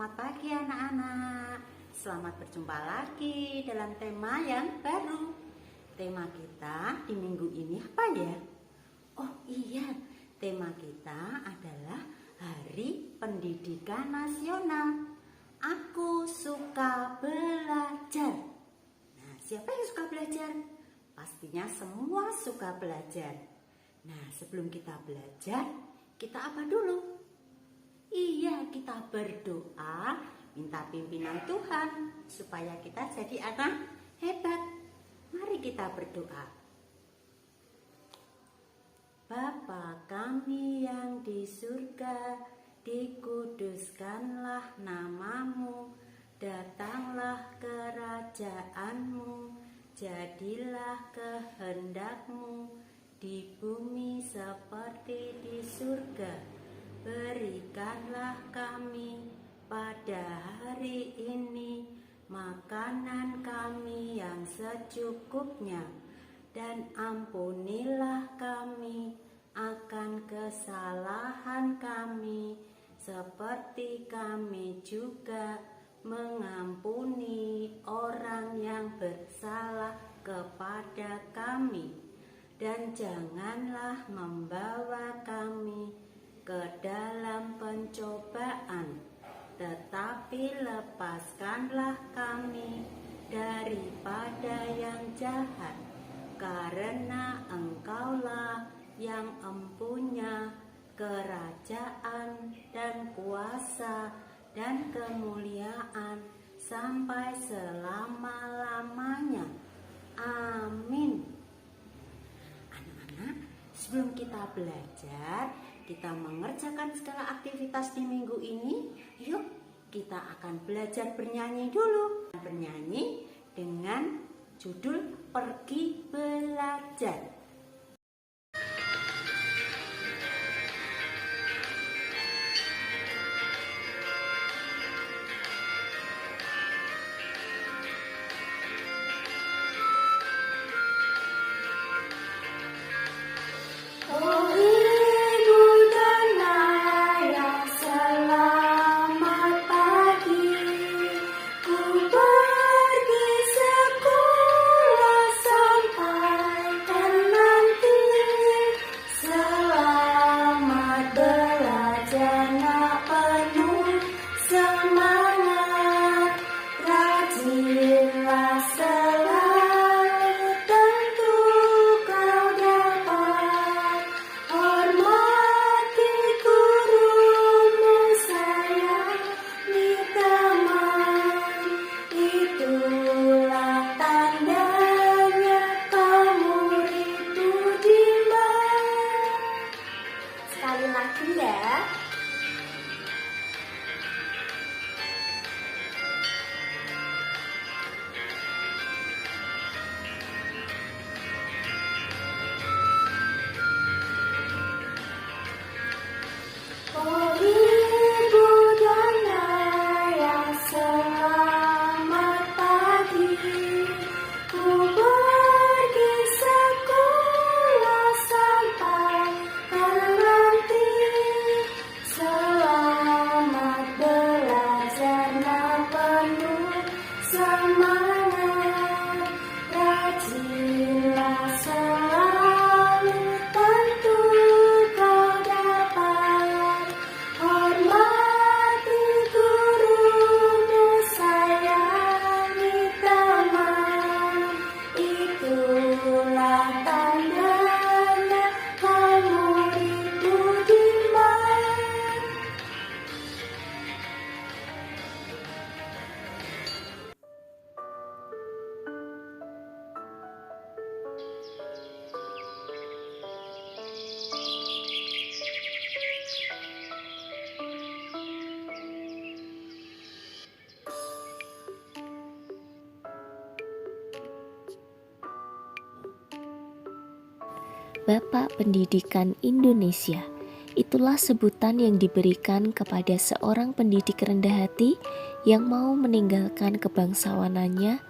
Selamat pagi anak-anak. Selamat berjumpa lagi dalam tema yang baru. Tema kita di minggu ini apa ya? Oh iya, tema kita adalah Hari Pendidikan Nasional. Aku suka belajar. Nah, siapa yang suka belajar? Pastinya semua suka belajar. Nah, sebelum kita belajar, kita apa dulu? Iya, kita berdoa, minta pimpinan Tuhan supaya kita jadi anak hebat. Mari kita berdoa. Bapa kami yang di surga, dikuduskanlah namamu, datanglah kerajaanmu, jadilah kehendakmu di bumi seperti di surga. Berikanlah kami pada hari ini makanan kami yang secukupnya, dan ampunilah kami akan kesalahan kami, seperti kami juga mengampuni orang yang bersalah kepada kami. Dan janganlah membawa kami ke dalam pencobaan, tetapi lepaskanlah kami daripada yang jahat, karena Engkaulah yang empunya kerajaan dan kuasa dan kemuliaan sampai selama-lamanya. Amin. Anak-anak, sebelum kita belajar, kita mengerjakan segala aktivitas di minggu ini, yuk kita akan belajar bernyanyi dulu. Bernyanyi dengan judul Pergi Belajar. Bapak Pendidikan Indonesia. Itulah sebutan yang diberikan kepada seorang pendidik rendah hati yang mau meninggalkan kebangsawanannya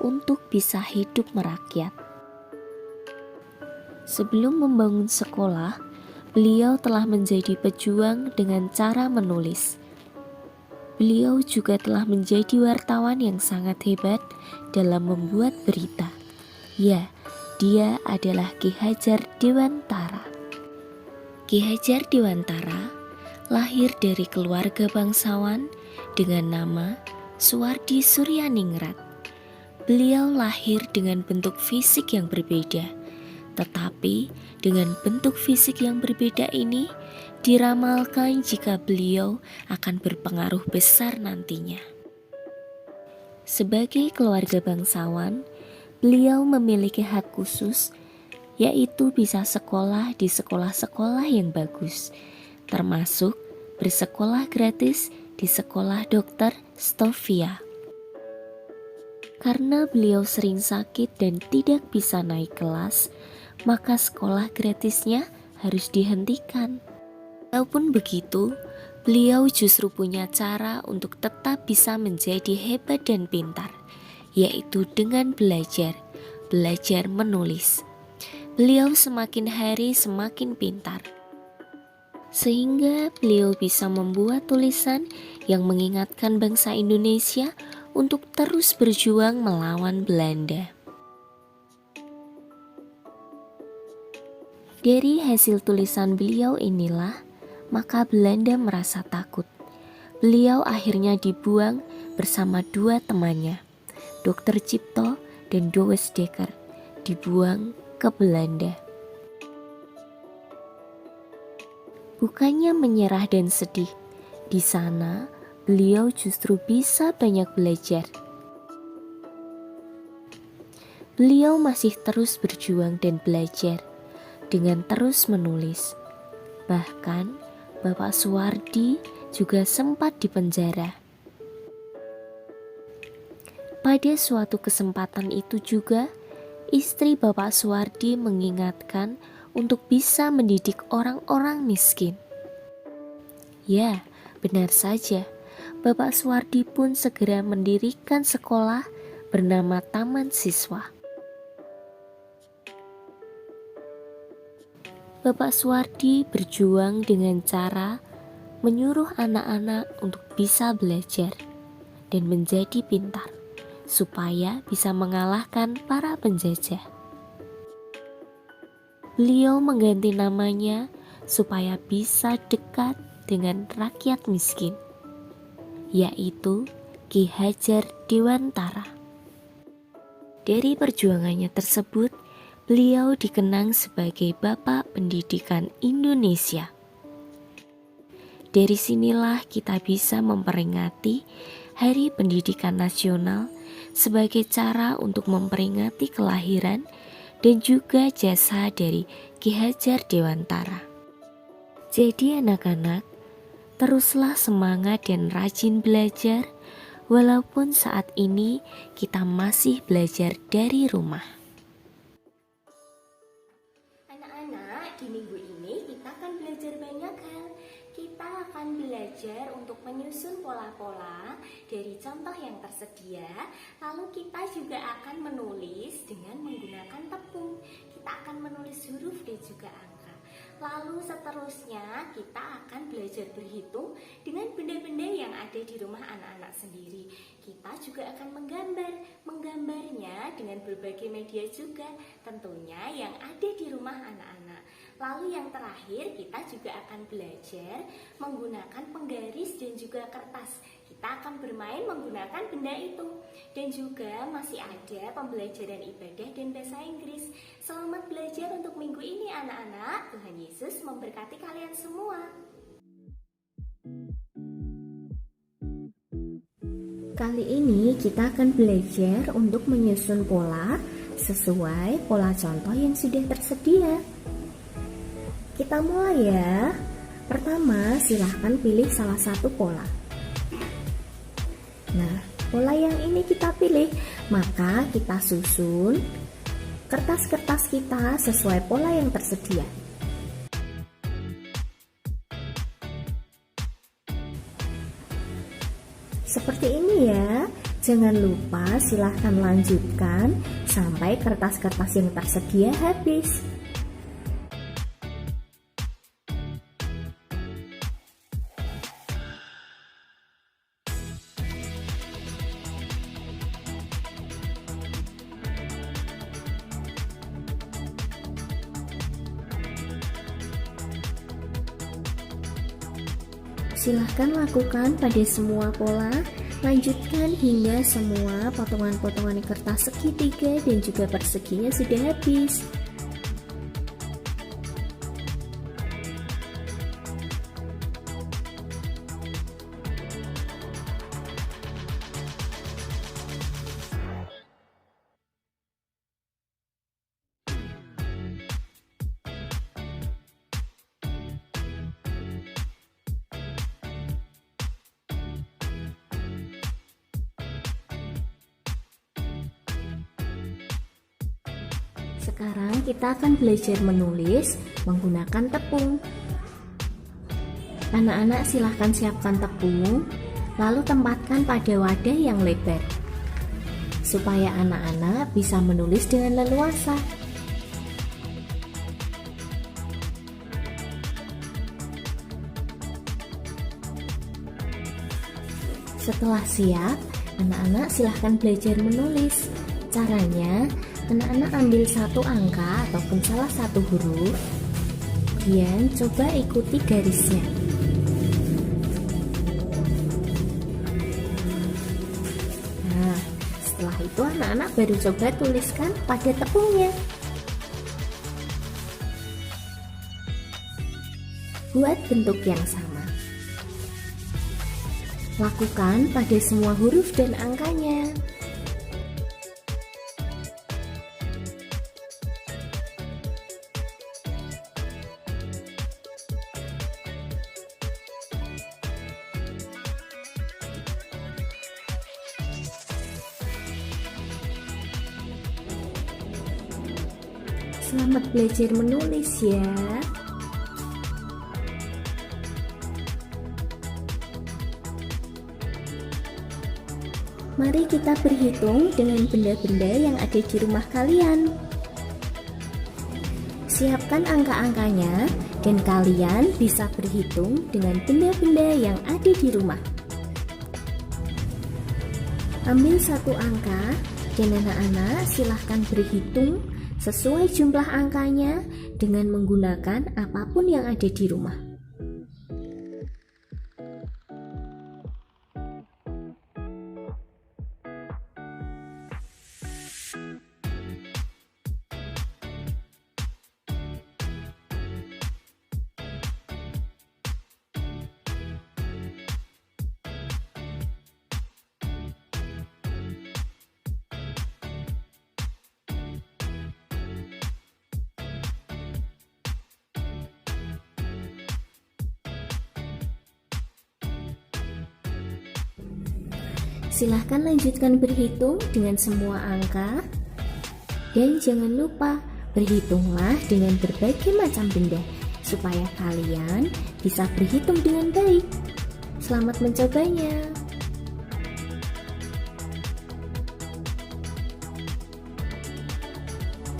untuk bisa hidup merakyat. Sebelum membangun sekolah, beliau telah menjadi pejuang dengan cara menulis. beliau juga telah menjadi wartawan yang sangat hebat dalam membuat berita. Ya, dia adalah Ki Hajar Dewantara. Ki Hajar Dewantara lahir dari keluarga bangsawan dengan nama Suwardi Suryaningrat. Beliau lahir dengan bentuk fisik yang berbeda, tetapi dengan bentuk fisik yang berbeda ini diramalkan jika beliau akan berpengaruh besar nantinya. Sebagai keluarga bangsawan, beliau memiliki hak khusus, yaitu bisa sekolah di sekolah-sekolah yang bagus, termasuk bersekolah gratis di sekolah Dr. Stovia. Karena beliau sering sakit dan tidak bisa naik kelas, maka sekolah gratisnya harus dihentikan. Walaupun begitu, beliau justru punya cara untuk tetap bisa menjadi hebat dan pintar, yaitu dengan belajar menulis. Beliau semakin hari semakin pintar, sehingga beliau bisa membuat tulisan yang mengingatkan bangsa Indonesia untuk terus berjuang melawan Belanda. Dari hasil tulisan beliau inilah, maka Belanda merasa takut. Beliau akhirnya dibuang bersama dua temannya, Dr. Cipto dan Douwes Dekker, dibuang ke Belanda. Bukannya menyerah dan sedih, di sana beliau justru bisa banyak belajar. Beliau masih terus berjuang dan belajar dengan terus menulis. Bahkan Bapak Suwardi juga sempat dipenjara. Pada suatu kesempatan itu juga, istri Bapak Suwardi mengingatkan untuk bisa mendidik orang-orang miskin. Ya, benar saja. Bapak Suwardi pun segera mendirikan sekolah bernama Taman Siswa. Bapak Suwardi berjuang dengan cara menyuruh anak-anak untuk bisa belajar dan menjadi pintar, supaya bisa mengalahkan para penjajah. Beliau mengganti namanya supaya bisa dekat dengan rakyat miskin, yaitu Ki Hajar Dewantara. Dari perjuangannya tersebut, beliau dikenang sebagai Bapak Pendidikan Indonesia. Dari sinilah kita bisa memperingati Hari Pendidikan Nasional sebagai cara untuk memperingati kelahiran dan juga jasa dari Ki Hajar Dewantara. Jadi anak-anak, teruslah semangat dan rajin belajar, walaupun saat ini kita masih belajar dari rumah. Anak-anak, di minggu ini kita akan belajar banyak hal. Kita akan belajar untuk menyusun pola-pola dari contoh yang tersedia. Lalu kita juga akan menulis dengan menggunakan tepung. Kita akan menulis huruf dan juga angka. Lalu seterusnya kita akan belajar berhitung dengan benda-benda yang ada di rumah anak-anak sendiri. Kita juga akan menggambarnya dengan berbagai media juga, tentunya yang ada di rumah anak-anak. Lalu yang terakhir kita juga akan belajar menggunakan penggaris dan juga kertas. Kita akan bermain menggunakan benda itu. Dan juga masih ada pembelajaran ibadah dan bahasa Inggris. Selamat belajar untuk minggu ini anak-anak. Tuhan Yesus memberkati kalian semua. Kali ini kita akan belajar untuk menyusun pola sesuai pola contoh yang sudah tersedia. Kita mulai ya. Pertama, silahkan pilih salah satu pola. Nah, pola yang ini kita pilih, maka kita susun kertas-kertas kita sesuai pola yang tersedia. Seperti ini ya. Jangan lupa silahkan lanjutkan sampai kertas-kertas yang tersedia habis. Silahkan lakukan pada semua pola, lanjutkan hingga semua potongan-potongan kertas segitiga dan juga perseginya sudah habis. Sekarang kita akan belajar menulis menggunakan tepung. Anak-anak silahkan siapkan tepung, lalu tempatkan pada wadah yang lebar, supaya anak-anak bisa menulis dengan leluasa. Setelah siap, anak-anak silahkan belajar menulis. Caranya, anak-anak ambil satu angka ataupun salah satu huruf, kemudian coba ikuti garisnya. Nah, setelah itu anak-anak baru coba tuliskan pada tepungnya. Buat bentuk yang sama. Lakukan pada semua huruf dan angkanya. Selamat belajar menulis ya. Mari kita berhitung dengan benda-benda yang ada di rumah kalian. Siapkan angka-angkanya dan kalian bisa berhitung dengan benda-benda yang ada di rumah. Ambil satu angka dan anak-anak silahkan berhitung sesuai jumlah angkanya dengan menggunakan apapun yang ada di rumah. Silahkan lanjutkan berhitung dengan semua angka. Dan jangan lupa berhitunglah dengan berbagai macam benda supaya kalian bisa berhitung dengan baik. Selamat mencobanya.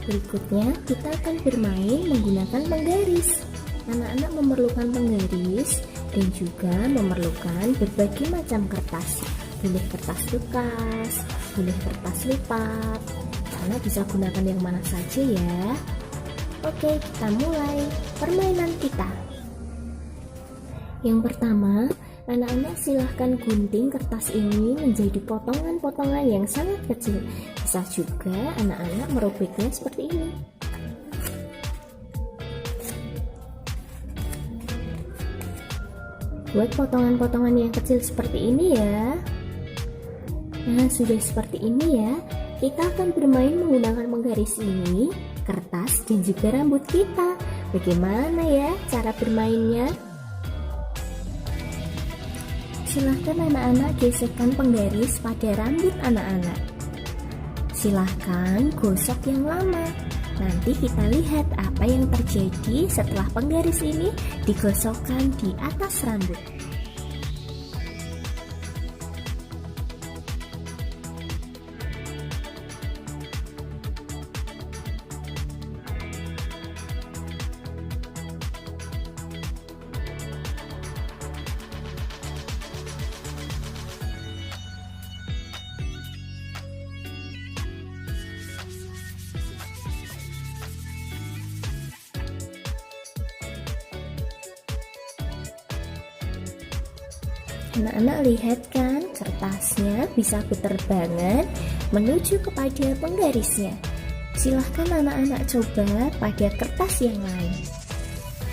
Berikutnya kita akan bermain menggunakan penggaris. Anak-anak memerlukan penggaris dan juga memerlukan berbagai macam kertas. Boleh kertas bekas, boleh kertas lipat. Anak bisa gunakan yang mana saja ya. Oke, kita mulai permainan kita. Yang pertama, anak-anak silahkan gunting kertas ini menjadi potongan-potongan yang sangat kecil. Bisa juga anak-anak merobeknya seperti ini. Buat potongan-potongan yang kecil seperti ini ya. Nah, sudah seperti ini ya. Kita akan bermain menggunakan penggaris ini, kertas, dan juga rambut kita. Bagaimana ya cara bermainnya? Silahkan anak-anak gesekkan penggaris pada rambut anak-anak. Silahkan gosok yang lama. Nanti kita lihat apa yang terjadi setelah penggaris ini digosokkan di atas rambut. Anak-anak lihat kan, kertasnya bisa berterbangan menuju kepada penggarisnya. Silahkan anak-anak coba pada kertas yang lain,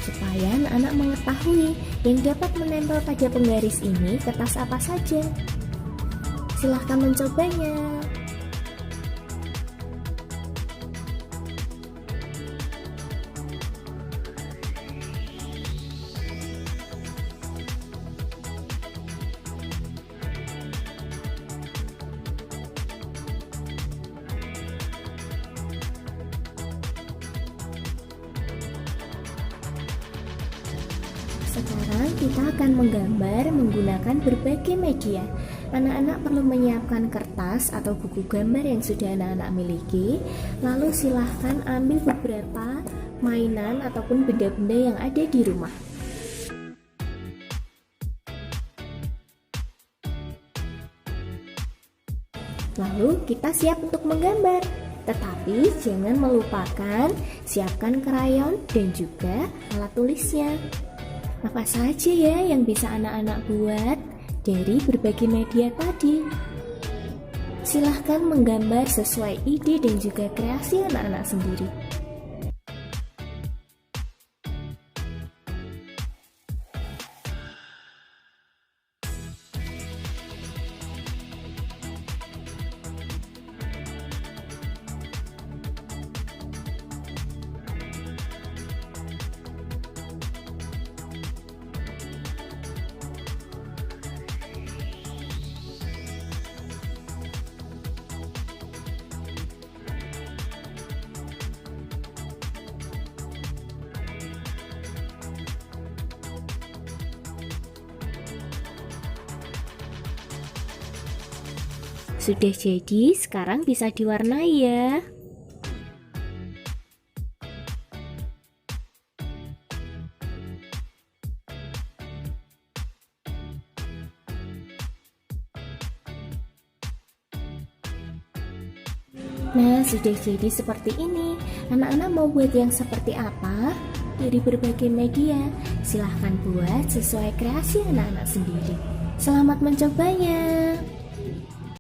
supaya anak-anak mengetahui yang dapat menempel pada penggaris ini kertas apa saja. Silahkan mencobanya. Sekarang kita akan menggambar menggunakan berbagai media. Anak-anak perlu menyiapkan kertas atau buku gambar yang sudah anak-anak miliki. Lalu silahkan ambil beberapa mainan ataupun benda-benda yang ada di rumah. Lalu kita siap untuk menggambar. Tetapi jangan melupakan siapkan krayon dan juga alat tulisnya. Apa saja ya yang bisa anak-anak buat dari berbagai media tadi? Silahkan menggambar sesuai ide dan juga kreasi anak-anak sendiri. Sudah jadi, sekarang bisa diwarnai ya. Nah, sudah jadi seperti ini. Anak-anak mau buat yang seperti apa? Dari berbagai media. Silahkan buat sesuai kreasi anak-anak sendiri. Selamat mencobanya.